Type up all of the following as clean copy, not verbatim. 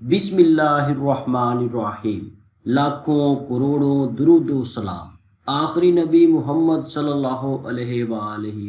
बिस्मिल्लाहिर्रहमानिर्रहीम। लाखों करोड़ों दुरूद व सलाम आखिरी नबी मोहम्मद सल्लल्लाहु अलैहि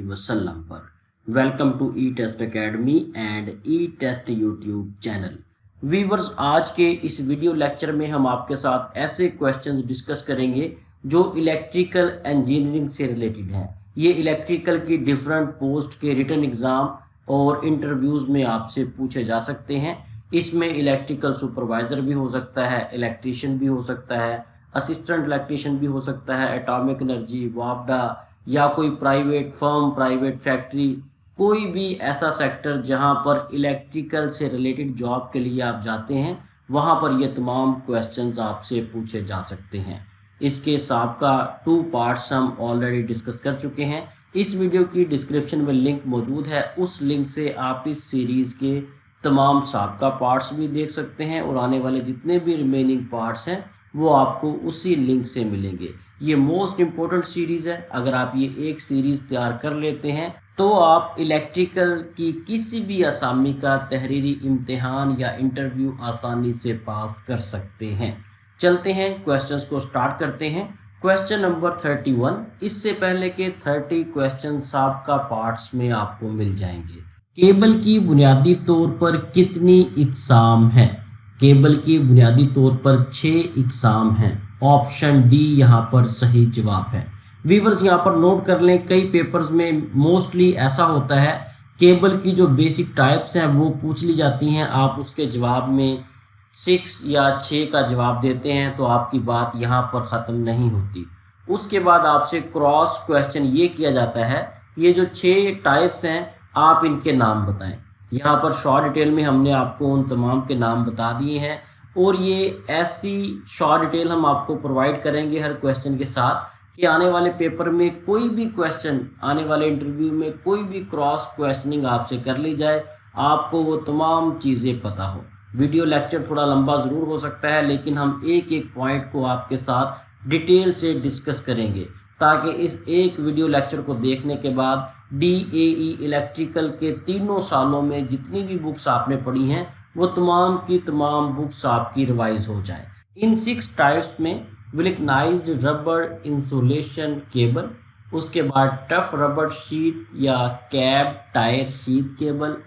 वसल्लम पर। Welcome to E test academy and E test YouTube channel. Viewers, आज के इस वीडियो लेक्चर में हम आपके साथ ऐसे क्वेश्चंस डिस्कस करेंगे जो इलेक्ट्रिकल इंजीनियरिंग से रिलेटेड हैं। ये इलेक्ट्रिकल की डिफरेंट पोस्ट के रिटन एग्ज़ाम और इंटरव्यूज़ में आपसे पूछे जा सकते हैं। इसमें इलेक्ट्रिकल सुपरवाइज़र भी हो सकता है, इलेक्ट्रीशियन भी हो सकता है, असिस्टेंट इलेक्ट्रीशियन भी हो सकता है, एटॉमिक एनर्जी, वापडा या कोई प्राइवेट फर्म, प्राइवेट फैक्ट्री, कोई भी ऐसा सेक्टर जहां पर इलेक्ट्रिकल से रिलेटेड जॉब के लिए आप जाते हैं, वहां पर ये तमाम क्वेश्चंस आपसे पूछे जा सकते हैं। इसके साबका 2 पार्ट्स हम ऑलरेडी डिस्कस कर चुके हैं। इस वीडियो की डिस्क्रिप्शन में लिंक मौजूद है, उस लिंक से आप इस सीरीज़ के तमाम साबका पार्ट्स भी देख सकते हैं और आने वाले जितने भी रिमेनिंग पार्ट्स हैं वो आपको उसी लिंक से मिलेंगे। ये मोस्ट इम्पोर्टेंट सीरीज़ है। अगर आप ये एक सीरीज़ तैयार कर लेते हैं तो आप इलेक्ट्रिकल की किसी भी असामी का तहरीरी इम्तिहान या इंटरव्यू आसानी से पास कर सकते हैं। चलते हैं, क्वेश्चंस को स्टार्ट करते हैं। Question number 31। इससे पहले के 30 क्वेश्चन साबका पार्ट्स में आपको मिल जाएंगे। केबल की बुनियादी तौर पर कितनी इकसाम हैं? केबल की बुनियादी तौर पर 6 इकसाम हैं। ऑप्शन डी यहाँ पर सही जवाब है। वीवर्स, यहाँ पर नोट कर लें, कई पेपर्स में मोस्टली ऐसा होता है केबल की जो बेसिक टाइप्स हैं वो पूछ ली जाती हैं, आप उसके जवाब में 6 या 6 का जवाब देते हैं तो आपकी बात यहाँ पर ख़त्म नहीं होती। उसके बाद आपसे क्रॉस क्वेश्चन ये किया जाता है, ये जो 6 टाइप्स हैं आप इनके नाम बताएं। यहाँ पर शॉर्ट डिटेल में हमने आपको उन तमाम के नाम बता दिए हैं और ये ऐसी शॉर्ट डिटेल हम आपको प्रोवाइड करेंगे हर क्वेश्चन के साथ कि आने वाले पेपर में कोई भी क्वेश्चन, आने वाले इंटरव्यू में कोई भी क्रॉस क्वेश्चनिंग आपसे कर ली जाए, आपको वो तमाम चीज़ें पता हो। वीडियो लेक्चर थोड़ा लंबा ज़रूर हो सकता है, लेकिन हम एक एक पॉइंट को आपके साथ डिटेल से डिस्कस करेंगे ताकि इस एक वीडियो लेक्चर को देखने के बाद DAE इलेक्ट्रिकल के 3 सालों में जितनी भी बुक्स आपने पढ़ी हैं वो तमाम की तमाम बुक्स आपकी रिवाइज हो जाए। इन 6 टाइप्स में विल्कनाइज्ड रबर इंसुलेशन केबल, उसके बाद टफ रबर शीट या cab tyre sheet cable,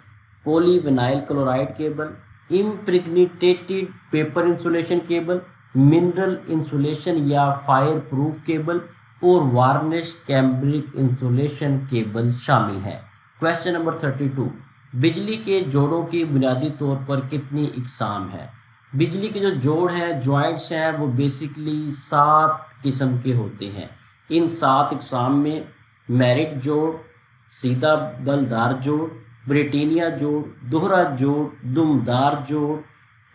polyvinyl chloride cable, impregnated paper insulation cable, mineral insulation या फायर प्रूफ केबल और वार्निश कैम्ब्रिक इंसुलेशन केबल शामिल है। Question number 32। बिजली के जोड़ों की बुनियादी तौर पर कितनी इकसाम है? बिजली के जो जोड़ हैं, जॉइंट्स हैं, वो बेसिकली 7 किस्म के होते हैं। इन 7 इकसाम में मेरिट जोड़, सीधा बलदार जोड़, ब्रिटेनिया जोड़, दोहरा जोड़, दुमदार जोड़,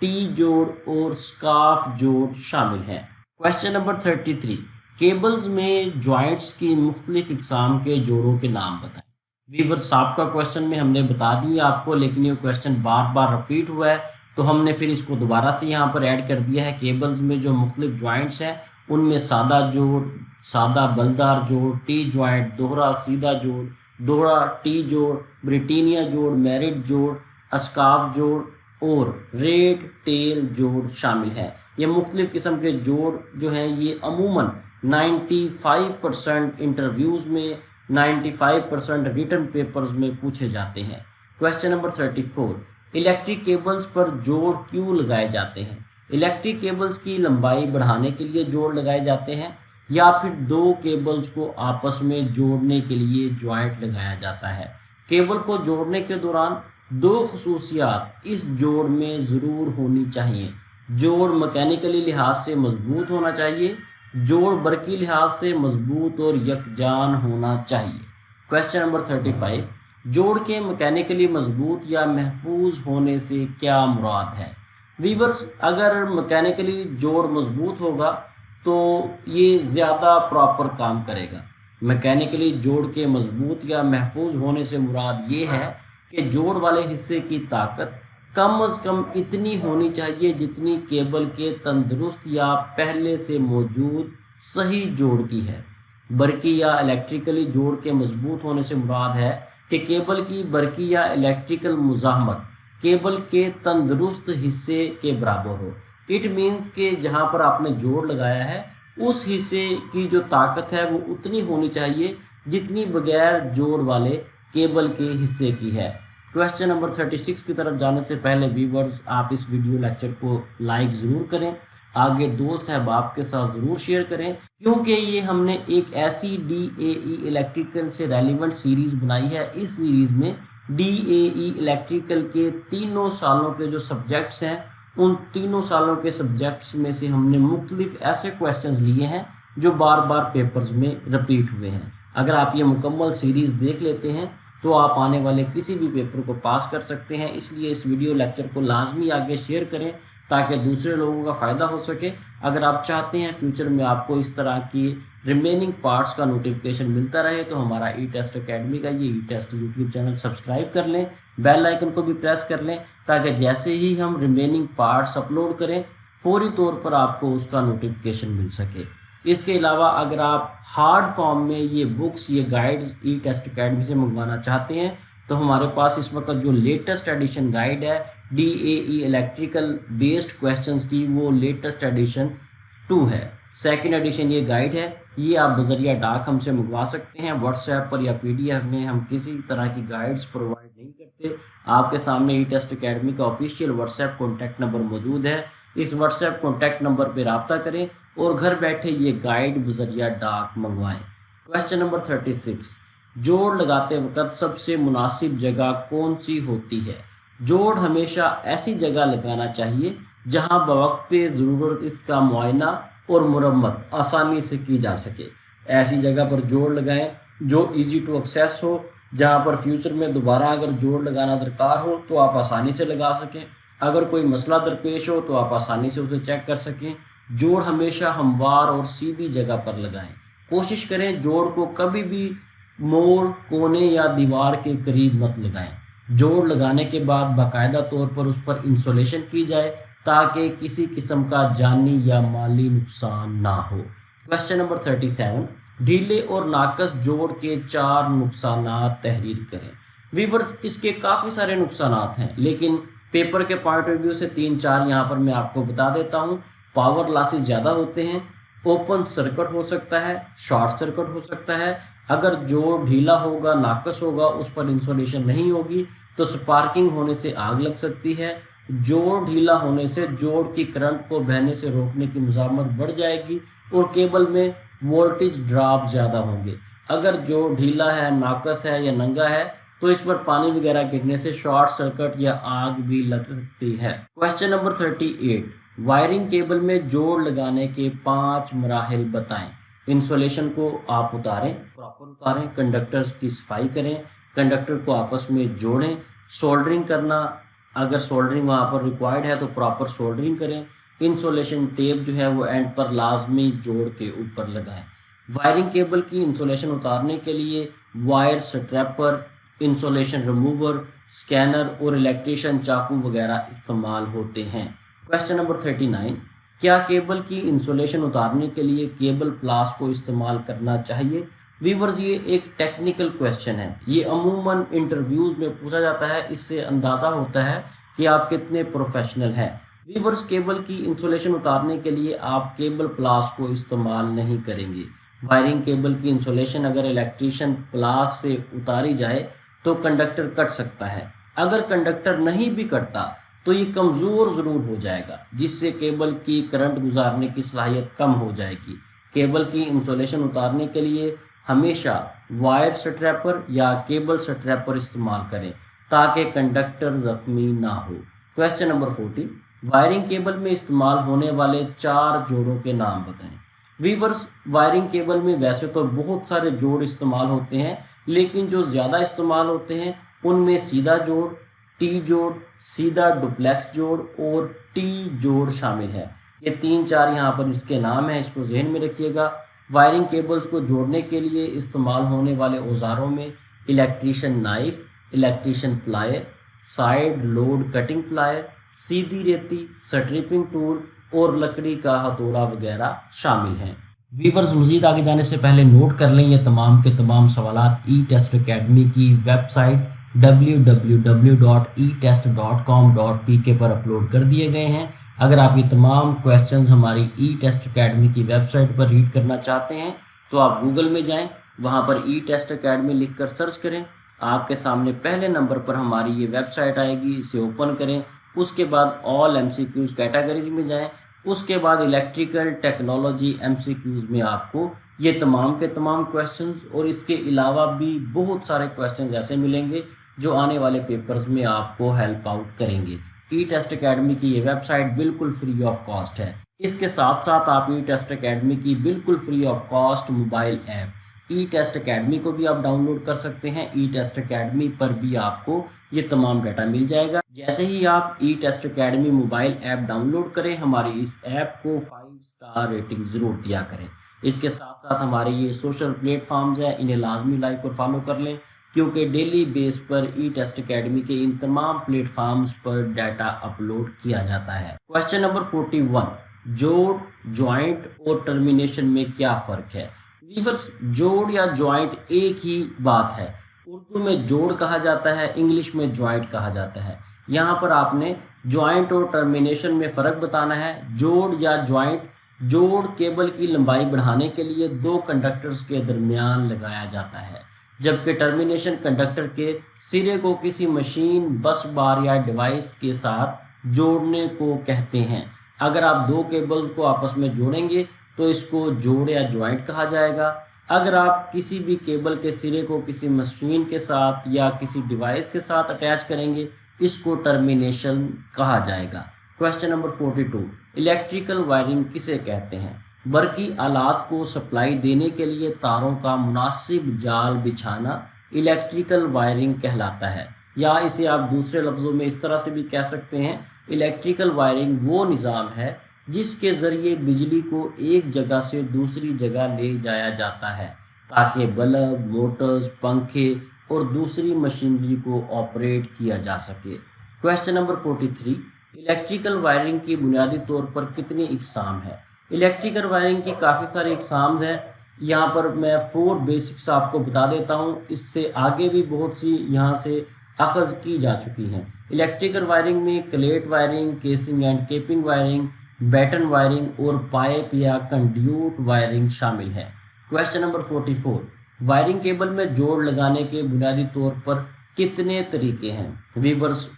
टी जोड़ और स्काफ जोड़ शामिल है। Question number 33। केबल्स में जॉइंट्स की मुख्तलिफ इकसाम के जोड़ों के नाम बताएं। वीवर, साहब का क्वेश्चन में हमने बता दिया आपको, लेकिन ये क्वेश्चन बार बार रिपीट हुआ है तो हमने फिर इसको दोबारा से यहाँ पर ऐड कर दिया है। केबल्स में जो मुख्तलिफ जॉइंट्स हैं उनमें सादा जोड़, सादा बलदार जोड़, टी जॉइंट, दोहरा सीधा जोड़, दोहरा टी जोड़, ब्रिटेनिया जोड़, मेरिट जोड़, अस्काफ जोड़ और रेड टेल जोड़ शामिल है। ये मुख्तलिफ किस्म के जोड़ जो हैं ये अमूमन 95% इंटरव्यूज़ में, 95% रिटन पेपर्स में पूछे जाते हैं। Question number 34। इलेक्ट्रिक केबल्स पर जोड़ क्यों लगाए जाते हैं? इलेक्ट्रिक केबल्स की लंबाई बढ़ाने के लिए जोड़ लगाए जाते हैं या फिर 2 केबल्स को आपस में जोड़ने के लिए जॉइंट लगाया जाता है। केबल को जोड़ने के दौरान 2 खसूसियात इस जोड़ में ज़रूर होनी चाहिए। जोड़ मैकेनिकली लिहाज से मजबूत होना चाहिए, जोड़ बरकी लिहाज से मजबूत और यकजान होना चाहिए। Question number 35। जोड़ के मैकेनिकली मजबूत या महफूज होने से क्या मुराद है? वीवर्स, अगर मैकेनिकली जोड़ मजबूत होगा तो ये ज़्यादा प्रॉपर काम करेगा। मैकेनिकली जोड़ के मजबूत या महफूज होने से मुराद ये है कि जोड़ वाले हिस्से की ताकत कम अज़ कम इतनी होनी चाहिए जितनी केबल के तंदुरुस्त या पहले से मौजूद सही जोड़ की है। बरकी या इलेक्ट्रिकली जोड़ के मजबूत होने से मुराद है कि केबल की बरकी या इलेक्ट्रिकल मुज़ाहमत केबल के तंदुरुस्त हिस्से के बराबर हो। इट मीन्स कि जहाँ पर आपने जोड़ लगाया है उस हिस्से की जो ताकत है वो उतनी होनी चाहिए जितनी बगैर जोड़ वाले केबल के हिस्से की है। क्वेश्चन नंबर 36 की तरफ जाने से पहले व्यूअर्स आप इस वीडियो लेक्चर को लाइक ज़रूर करें, आगे दोस्त अहबाब के साथ ज़रूर शेयर करें, क्योंकि ये हमने एक ऐसी DAE इलेक्ट्रिकल से रेलिवेंट सीरीज़ बनाई है। इस सीरीज़ में DAE इलेक्ट्रिकल के तीनों सालों के जो सब्जेक्ट्स हैं उन तीनों सालों के सब्जेक्ट्स में से हमने मुख्तलिफ ऐसे क्वेश्चंस लिए हैं जो बार बार पेपर्स में रिपीट हुए हैं। अगर आप ये मुकम्मल सीरीज़ देख लेते हैं तो आप आने वाले किसी भी पेपर को पास कर सकते हैं। इसलिए इस वीडियो लेक्चर को लाजमी आगे शेयर करें ताकि दूसरे लोगों का फ़ायदा हो सके। अगर आप चाहते हैं फ्यूचर में आपको इस तरह की रिमेनिंग पार्ट्स का नोटिफिकेशन मिलता रहे तो हमारा ई टेस्ट अकेडमी का ये ई टेस्ट यूट्यूब चैनल सब्सक्राइब कर लें, बेल आइकन को भी प्रेस कर लें ताकि जैसे ही हम रिमेनिंग पार्ट्स अपलोड करें फौरी तौर पर आपको उसका नोटिफिकेशन मिल सके। इसके अलावा अगर आप हार्ड फॉर्म में ये बुक्स, ये गाइड्स ई टेस्ट अकेडमी से मंगवाना चाहते हैं तो हमारे पास इस वक्त जो लेटेस्ट एडिशन गाइड है DAE इलेक्ट्रिकल बेस्ड क्वेश्चंस की, वो लेटेस्ट एडिशन 2 है। सेकंड एडिशन ये गाइड है, ये आप बजरिया डाक हमसे मंगवा सकते हैं। व्हाट्सएप पर या PDF में हम किसी तरह की गाइड्स प्रोवाइड नहीं करते। आपके सामने ई टेस्ट अकेडमी का ऑफिशियल व्हाट्सएप कॉन्टैक्ट नंबर मौजूद है। इस व्हाट्सएप कॉन्टैक्ट नंबर पर रब्ता करें और घर बैठे ये गाइड बजरिया डाक मंगवाएं। क्वेश्चन नंबर 36, जोड़ लगाते वक्त सबसे मुनासिब जगह कौन सी होती है? जोड़ हमेशा ऐसी जगह लगाना चाहिए जहां बवक्त ज़रूरत इसका मुआयना और मुरम्मत आसानी से की जा सके। ऐसी जगह पर जोड़ लगाएं जो इजी टू एक्सेस हो, जहां पर फ्यूचर में दोबारा अगर जोड़ लगाना दरकार हो तो आप आसानी से लगा सकें। अगर कोई मसला दरपेश हो तो आप आसानी से उसे चेक कर सकें। जोड़ हमेशा हमवार और सीधी जगह पर लगाएं। कोशिश करें जोड़ को कभी भी मोड़, कोने या दीवार के करीब मत लगाएं। जोड़ लगाने के बाद बाकायदा तौर पर उस पर इंसुलेशन की जाए ताकि किसी किस्म का जानी या माली नुकसान ना हो। क्वेश्चन नंबर 37, ढीले और नाकस जोड़ के 4 नुकसानात तहरीर करें। व्यूअर्स इसके काफ़ी सारे नुकसानात हैं, लेकिन पेपर के पॉइंट ऑफ व्यू से 3-4 यहाँ पर मैं आपको बता देता हूँ। पावर लॉसेस ज़्यादा होते हैं, ओपन सर्किट हो सकता है, शॉर्ट सर्किट हो सकता है। अगर जोड़ ढीला होगा, नाकस होगा, उस पर इंसुलेशन नहीं होगी तो स्पार्किंग होने से आग लग सकती है। जोड़ ढीला होने से जोड़ की करंट को बहने से रोकने की मुज़ाहमत बढ़ जाएगी और केबल में वोल्टेज ड्रॉप ज़्यादा होंगे। अगर जोड़ ढीला है, नाकस है या नंगा है तो इस पर पानी वगैरह गिरने से शॉर्ट सर्किट या आग भी लग सकती है। क्वेश्चन नंबर 38, वायरिंग केबल में जोड़ लगाने के 5 मराहिल बताएं। इंसुलेशन को आप उतारें, प्रॉपर उतारें, कंडक्टर्स की सफाई करें, कंडक्टर को आपस में जोड़ें, सोल्डरिंग करना, अगर सोल्डरिंग वहाँ पर रिक्वायर्ड है तो प्रॉपर सोल्डरिंग करें। इंसुलेशन टेप जो है वो एंड पर लाजमी जोड़ के ऊपर लगाएं। वायरिंग केबल की इंसुलेशन उतारने के लिए वायर स्ट्रैपर, इंसुलेशन रिमूवर, स्कैनर और इलेक्ट्रिशियन चाकू वगैरह इस्तेमाल होते हैं। क्वेश्चन नंबर 39, क्या केबल की इंसुलेशन उतारने के लिए केबल प्लास को इस्तेमाल करना चाहिए? व्यूअर्स ये एक टेक्निकल क्वेश्चन है, ये अमूमन इंटरव्यूज़ में पूछा जाता है। इससे अंदाज़ा होता है कि आप कितने प्रोफेशनल हैं। व्यूअर्स केबल की इंसुलेशन उतारने के लिए आप केबल प्लास को इस्तेमाल नहीं करेंगे। वायरिंग केबल की इंसुलेशन अगर इलेक्ट्रिशियन प्लास से उतारी जाए तो कंडक्टर कट सकता है। अगर कंडक्टर नहीं भी कटता तो ये कमज़ोर ज़रूर हो जाएगा, जिससे केबल की करंट गुजारने की सलाहियत कम हो जाएगी। केबल की इंसुलेशन उतारने के लिए हमेशा वायर स्ट्रैपर या केबल स्ट्रैपर इस्तेमाल करें ताकि कंडक्टर ज़ख्मी ना हो। क्वेश्चन नंबर 40, वायरिंग केबल में इस्तेमाल होने वाले 4 जोड़ों के नाम बताएं। व्यूअर्स वायरिंग केबल में वैसे तो बहुत सारे जोड़ इस्तेमाल होते हैं, लेकिन जो ज़्यादा इस्तेमाल होते हैं उनमें सीधा जोड़, टी जोड़, सीधा डुप्लेक्स जोड़ और टी जोड़ शामिल है। ये 3-4 यहाँ पर इसके नाम हैं, इसको जहन में रखिएगा। वायरिंग केबल्स को जोड़ने के लिए इस्तेमाल होने वाले औजारों में electrician knife, electrician plier, side load cutting plier, सीधी रेती, स्ट्रिपिंग टूल और लकड़ी का हथौड़ा वगैरह शामिल हैं। व्यूअर्स मज़ीद आगे जाने से पहले नोट कर लें ये तमाम के तमाम सवालात ई टेस्ट अकेडमी की वेबसाइट www.etest.com.pk पर अपलोड कर दिए गए हैं। अगर आप ये तमाम क्वेश्चंस हमारी ई टेस्ट अकेडमी की वेबसाइट पर रीड करना चाहते हैं तो आप गूगल में जाएं, वहां पर ई टेस्ट अकेडमी लिख कर सर्च करें। आपके सामने पहले नंबर पर हमारी ये वेबसाइट आएगी, इसे ओपन करें। उसके बाद ऑल MCQs कैटेगरीज में जाएं। उसके बाद इलेक्ट्रिकल टेक्नोलॉजी MCQs में आपको ये तमाम के तमाम क्वेश्चंस और इसके अलावा भी बहुत सारे क्वेश्चंस ऐसे मिलेंगे जो आने वाले पेपर्स में आपको हेल्प आउट करेंगे। ई टेस्ट अकेडमी की ये वेबसाइट बिल्कुल फ्री ऑफ कॉस्ट है। इसके साथ साथ आप ई टेस्ट अकेडमी की बिल्कुल free of cost mobile app E test academy को भी आप डाउनलोड कर सकते हैं। ई टेस्ट अकेडमी पर भी आपको ये तमाम डाटा मिल जाएगा। जैसे ही आप E test academy mobile app download करें, हमारी इस ऐप को 5 स्टार रेटिंग ज़रूर दिया करें। इसके साथ साथ हमारे ये सोशल प्लेटफॉर्म्स हैं, इन्हें लाजमी लाइक और फॉलो कर लें, क्योंकि डेली बेस पर ई टेस्ट अकेडमी के इन तमाम प्लेटफॉर्म्स पर डाटा अपलोड किया जाता है। क्वेश्चन नंबर 41, जोड़, ज्वाइंट और टर्मिनेशन में क्या फ़र्क है? वीवर्स, जोड़ या ज्वाइंट एक ही बात है। उर्दू में जोड़ कहा जाता है, इंग्लिश में ज्वाइंट कहा जाता है। यहाँ पर आपने ज्वाइंट और टर्मिनेशन में फ़र्क बताना है। जोड़ या ज्वाइंट, जोड़ केबल की लंबाई बढ़ाने के लिए दो कंडक्टर्स के दरमियान लगाया जाता है, जबकि टर्मिनेशन कंडक्टर के सिरे को किसी मशीन, बस बार या डिवाइस के साथ जोड़ने को कहते हैं। अगर आप दो केबल्स को आपस में जोड़ेंगे तो इसको जोड़ या ज्वाइंट कहा जाएगा। अगर आप किसी भी केबल के सिरे को किसी मशीन के साथ या किसी डिवाइस के साथ अटैच करेंगे, इसको टर्मिनेशन कहा जाएगा। क्वेश्चन नंबर 42, इलेक्ट्रिकल वायरिंग किसे कहते हैं? बरकी आलात को सप्लाई देने के लिए तारों का मुनासिब जाल बिछाना इलेक्ट्रिकल वायरिंग कहलाता है। या इसे आप दूसरे लफ्ज़ों में इस तरह से भी कह सकते हैं, इलेक्ट्रिकल वायरिंग वो निज़ाम है जिसके ज़रिए बिजली को एक जगह से दूसरी जगह ले जाया जाता है ताकि बल्ब, मोटर्स, पंखे और दूसरी मशीनरी को ऑपरेट किया जा सके। क्वेश्चन नंबर 43, इलेक्ट्रिकल वायरिंग की बुनियादी तौर पर कितनी इकसाम है? इलेक्ट्रिकल वायरिंग की काफ़ी सारी इकसाम हैं। यहाँ पर मैं 4 बेसिक्स आपको बता देता हूँ, इससे आगे भी बहुत सी यहाँ से अखज़ की जा चुकी हैं। इलेक्ट्रिकल वायरिंग में cleat wiring, casing and capping wiring, batten wiring और पाइप या कंड्यूट वायरिंग शामिल है। क्वेश्चन नंबर 44, वायरिंग केबल में जोड़ लगाने के बुनियादी तौर पर कितने तरीके हैं? वीवर्स,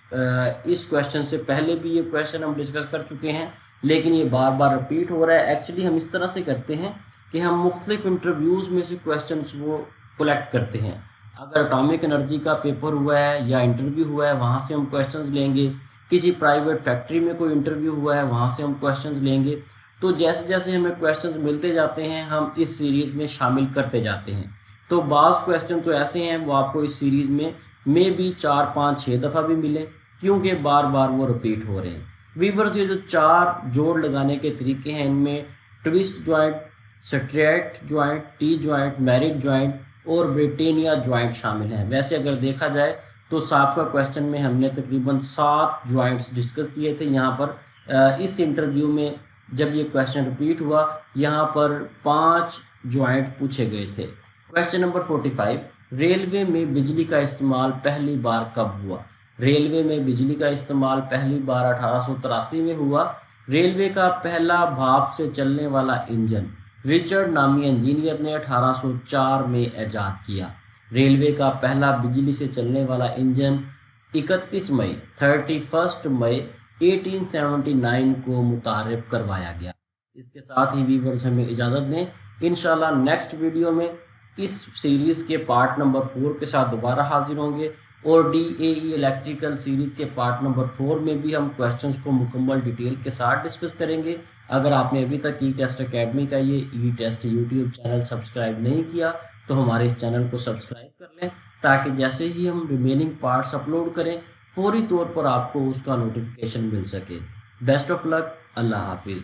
इस क्वेश्चन से पहले भी ये क्वेश्चन हम डिस्कस कर चुके हैं, लेकिन ये बार बार रिपीट हो रहा है। एक्चुअली हम इस तरह से करते हैं कि हम मुख्तलिफ इंटरव्यूज़ में से क्वेश्चंस वो कलेक्ट करते हैं। अगर एटॉमिक एनर्जी का पेपर हुआ है या इंटरव्यू हुआ है, वहाँ से हम क्वेश्चंस लेंगे। किसी प्राइवेट फैक्ट्री में कोई इंटरव्यू हुआ है, वहाँ से हम क्वेश्चंस लेंगे। तो जैसे जैसे हमें क्वेश्चंस मिलते जाते हैं, हम इस सीरीज़ में शामिल करते जाते हैं। तो बाज़ क्वेश्चन तो ऐसे हैं वो आपको इस सीरीज़ में भी 4, 5, 6 दफ़ा भी मिले, क्योंकि बार बार वो रिपीट हो रहे हैं। वीवर्स, ये जो 4 जोड़ लगाने के तरीके हैं, इनमें twist joint, straight joint, T joint, married joint और ब्रिटेनिया ज्वाइंट शामिल हैं। वैसे अगर देखा जाए तो साहब का क्वेश्चन में हमने तकरीबन 7 ज्वाइंट्स डिस्कस किए थे। यहाँ पर इस इंटरव्यू में जब ये क्वेश्चन रिपीट हुआ, यहाँ पर 5 ज्वाइंट पूछे गए थे। क्वेश्चन नंबर 45, रेलवे में बिजली का इस्तेमाल पहली बार कब हुआ? रेलवे में बिजली का इस्तेमाल पहली बार 1883 में हुआ। रेलवे का पहला भाप से चलने वाला इंजन रिचर्ड नामी इंजीनियर ने 1804 में ईजाद किया। रेलवे का पहला बिजली से चलने वाला इंजन 31 मई 1879 को मुतारिफ करवाया गया। इसके साथ ही व्यूअर्स हमें इजाज़त दें। इंशाल्लाह नेक्स्ट वीडियो में इस सीरीज़ के पार्ट नंबर 4 के साथ दोबारा हाजिर होंगे और DAE इलेक्ट्रिकल सीरीज़ के पार्ट नंबर 4 में भी हम क्वेश्चंस को मुकम्मल डिटेल के साथ डिस्कस करेंगे। अगर आपने अभी तक ई टेस्ट अकेडमी का ये ई टेस्ट यूट्यूब चैनल सब्सक्राइब नहीं किया तो हमारे इस चैनल को सब्सक्राइब कर लें, ताकि जैसे ही हम रिमेनिंग पार्ट्स अपलोड करें फौरी तौर पर आपको उसका नोटिफिकेशन मिल सके। बेस्ट ऑफ लक, अल्लाह हाफिज़।